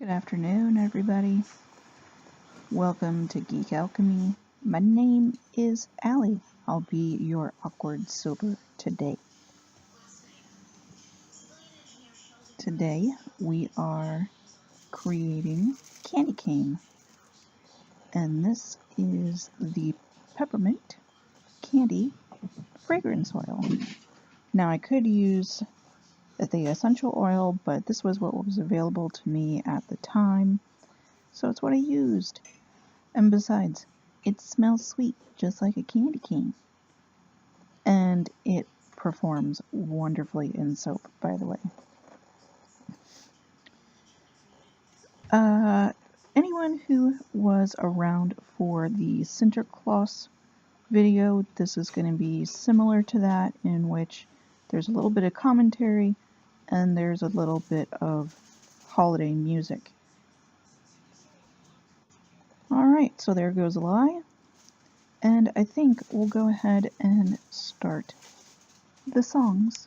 Good afternoon, everybody. Welcome to Geek Alchemy. My name is Allie. I'll be your awkward sober today. Today we are creating candy cane, and this is the peppermint candy fragrance oil. Now I could use the essential oil, but this was what was available to me at the time, so it's what I used. And besides, it smells sweet, just like a candy cane. And it performs wonderfully in soap, by the way. Anyone who was around for the Sinterklaas video, this is going to be similar to that, in which there's a little bit of commentary and there's a little bit of holiday music. Alright, so there goes a lie. And I think we'll go ahead and start the songs.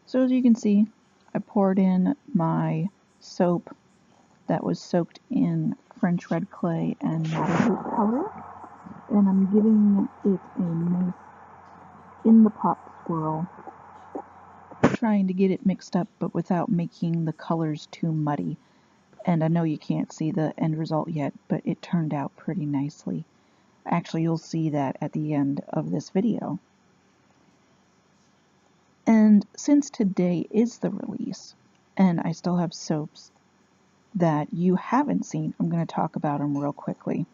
So as you can see, I poured in my soap that was soaked in French red clay and matted color, and I'm giving it a nice in the pot swirl, trying to get it mixed up but without making the colors too muddy. And I know you can't see the end result yet, but it turned out pretty nicely. Actually, you'll see that at the end of this video. And since today is the release, and I still have soaps that you haven't seen, I'm going to talk about them real quickly.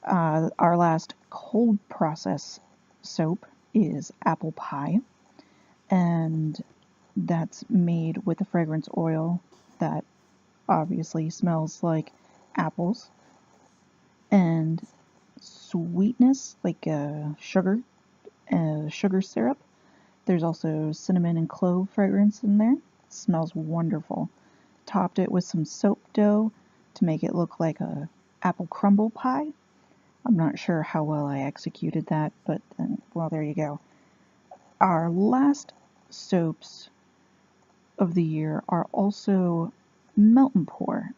Our last cold process soap is apple pie, and that's made with a fragrance oil that obviously smells like apples, and sweetness like sugar syrup. There's also cinnamon and clove fragrance in there. It smells wonderful. Topped it with some soap dough to make it look like a apple crumble pie. I'm not sure how well I executed that, but then, well, there you go. Our last soaps of the year are also melt and pour.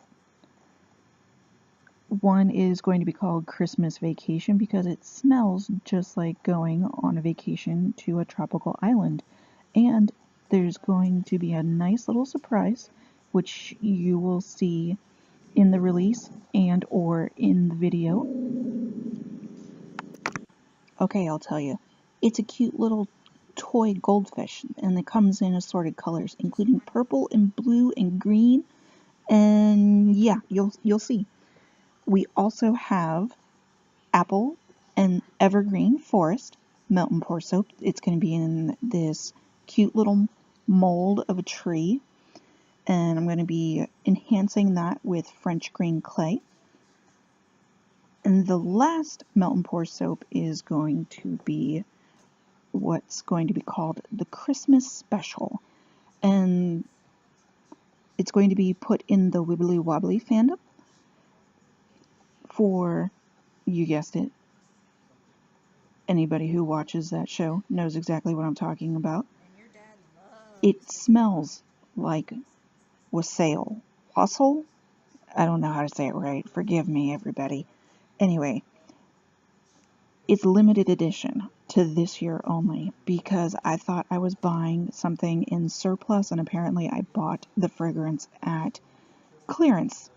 One is going to be called Christmas Vacation because it smells just like going on a vacation to a tropical island. And there's going to be a nice little surprise, which you will see in the release and or in the video. Okay, I'll tell you. It's a cute little toy goldfish, and it comes in assorted colors, including purple and blue and green. And yeah, you'll see. We also have apple and evergreen forest melt and pour soap. It's going to be in this cute little mold of a tree, and I'm going to be enhancing that with French green clay. And the last melt and pour soap is going to be what's going to be called the Christmas Special, and it's going to be put in the Wibbly Wobbly fandom for, you guessed it, anybody who watches that show knows exactly what I'm talking about. It smells like wassail. Wassail? I don't know how to say it right. Forgive me, everybody. Anyway, it's limited edition to this year only because I thought I was buying something in surplus, and apparently I bought the fragrance at clearance.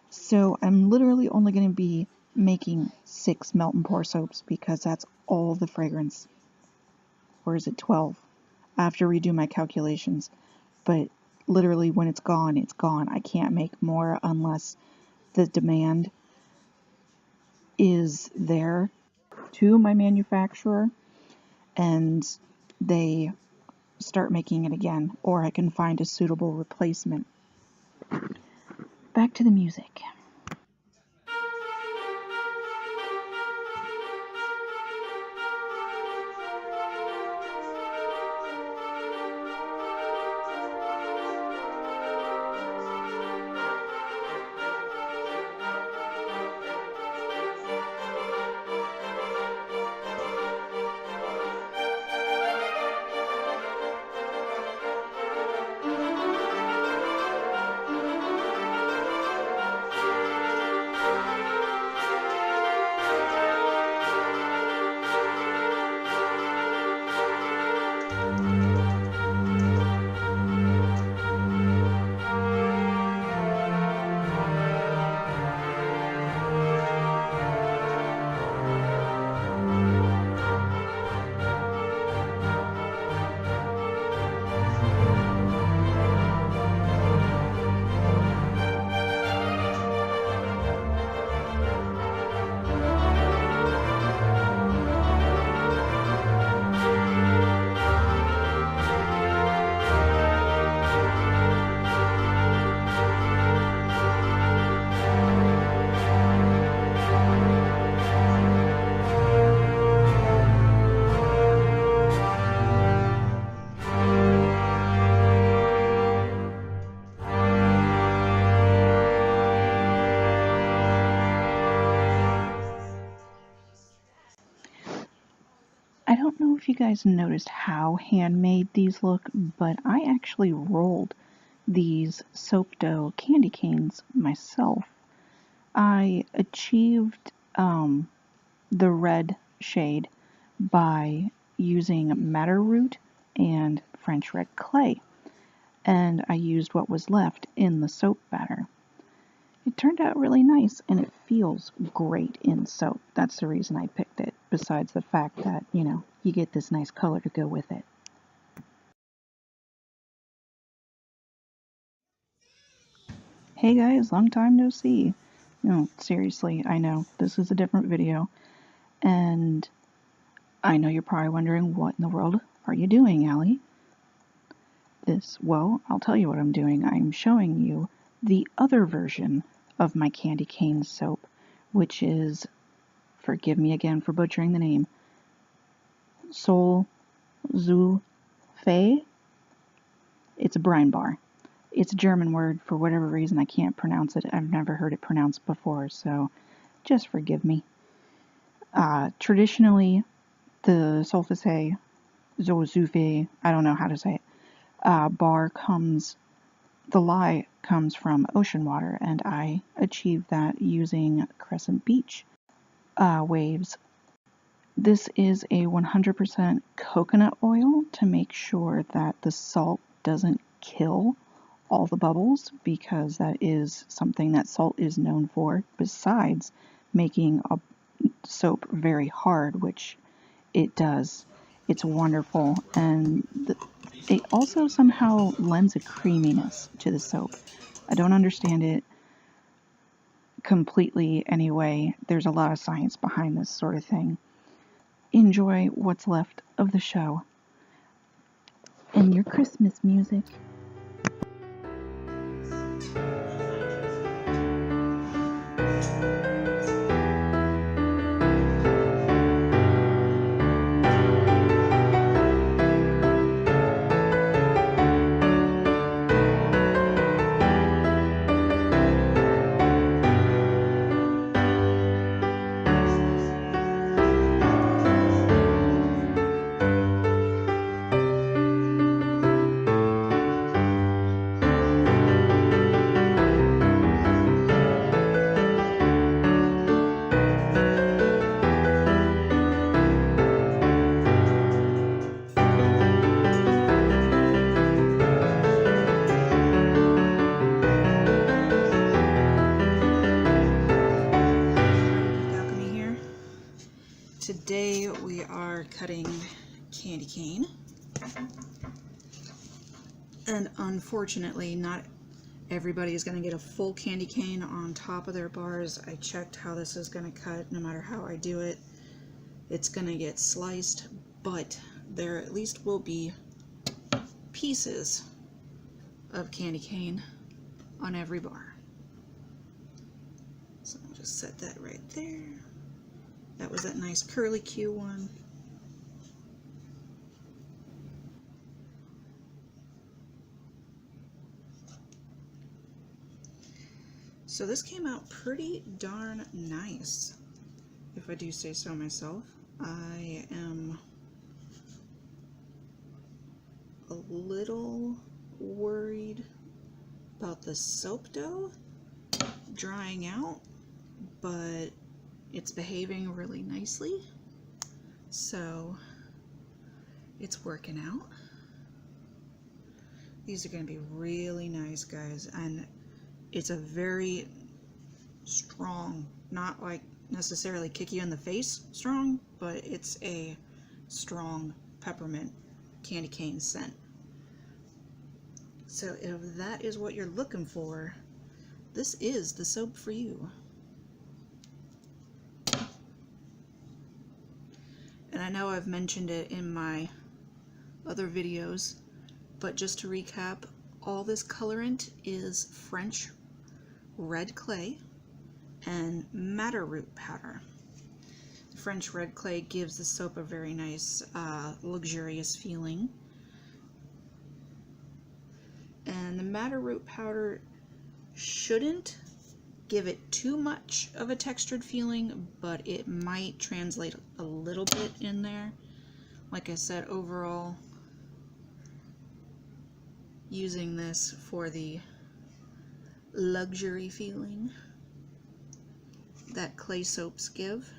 So I'm literally only going to be making 6 melt and pour soaps because that's all the fragrance. Or is it 12? I have to redo my calculations. But literally when it's gone, it's gone. I can't make more unless the demand is there to my manufacturer and they start making it again, or I can find a suitable replacement. Back to the music. I don't know if you guys noticed how handmade these look, but I actually rolled these soap dough candy canes myself. I achieved the red shade by using madder root and French red clay, and I used what was left in the soap batter. turned out really nice, and it feels great in soap. That's the reason I picked it, besides the fact that, you know, you get this nice color to go with it. Hey guys, long time no see. No, seriously, I know, this is a different video, and I know you're probably wondering, what in the world are you doing, Allie? Well, I'll tell you what I'm doing. I'm showing you the other version of my candy cane soap, which is, forgive me again for butchering the name, Soleseife. It's a brine bar. It's a German word. For whatever reason, I can't pronounce it. I've never heard it pronounced before, so just forgive me. Traditionally, the Soleseife, I don't know how to say it, bar comes, the lye comes from ocean water, and I achieved that using Crescent Beach waves. This is a 100% coconut oil to make sure that the salt doesn't kill all the bubbles, because that is something that salt is known for, besides making a soap very hard, which it does. It's wonderful, and it also somehow lends a creaminess to the soap. I don't understand it completely anyway. There's a lot of science behind this sort of thing. Enjoy what's left of the show and your Christmas music. Today we are cutting candy cane, and unfortunately not everybody is going to get a full candy cane on top of their bars. I checked how this is going to cut. No matter how I do it, it's going to get sliced, but there at least will be pieces of candy cane on every bar. So I'll just set that right there. That was that nice curly Q one. So this came out pretty darn nice, if I do say so myself. I am a little worried about the soap dough drying out, but it's behaving really nicely, so it's working out. These are going to be really nice, guys, and it's a very strong, not like necessarily kick you in the face strong, but it's a strong peppermint candy cane scent. So if that is what you're looking for, this is the soap for you. And I know I've mentioned it in my other videos, but just to recap, all this colorant is French red clay and madder root powder. French red clay gives the soap a very nice, luxurious feeling. And the madder root powder shouldn't give it too much of a textured feeling, but it might translate a little bit in there. Like I said, overall, using this for the luxury feeling that clay soaps give.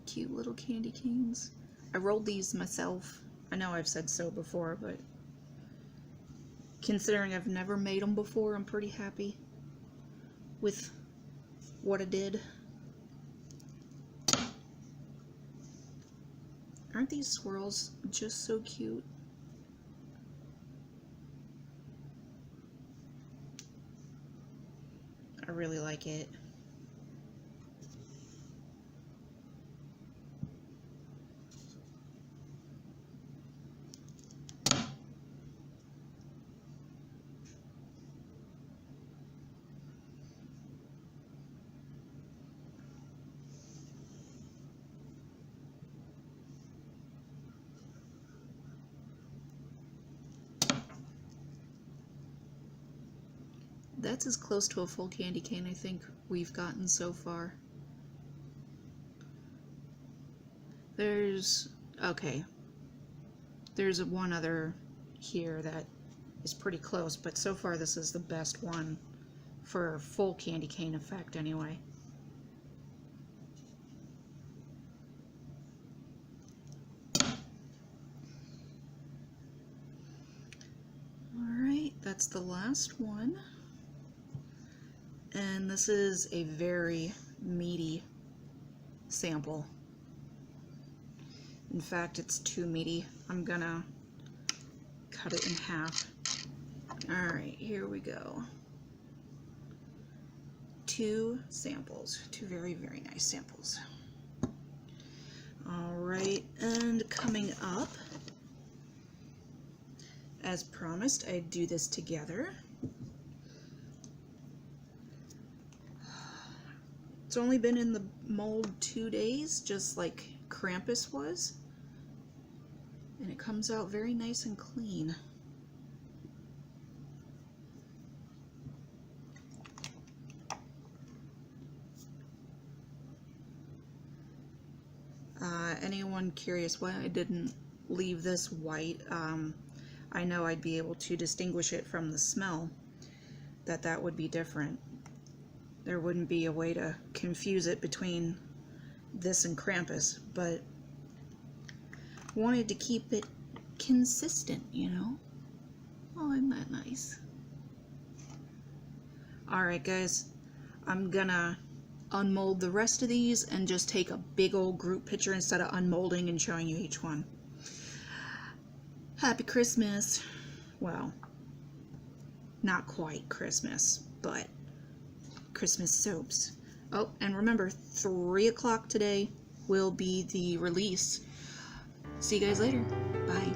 Cute little candy canes. I rolled these myself. I know I've said so before, but Considering I've never made them before, I'm pretty happy with what I did. Aren't these swirls just so cute? I really like it. That's as close to a full candy cane I think we've gotten so far. There's one other here that is pretty close, but so far this is the best one for full candy cane effect anyway. Alright, that's the last one. And this is a very meaty sample. In fact, it's too meaty. I'm gonna cut it in half. Alright, here we go. 2 samples. 2 very, very nice samples. Alright, and coming up, as promised, I do this together. It's only been in the mold 2 days, just like Krampus was. And it comes out very nice and clean. Anyone curious why I didn't leave this white? I know I'd be able to distinguish it from the smell, that would be different. There wouldn't be a way to confuse it between this and Krampus, but wanted to keep it consistent, you know? Oh, isn't that nice? Alright guys, I'm gonna unmold the rest of these and just take a big old group picture instead of unmolding and showing you each one. Happy Christmas. Well, not quite Christmas, but Christmas soaps. Oh, and remember, 3 o'clock today will be the release. See you guys later. Bye.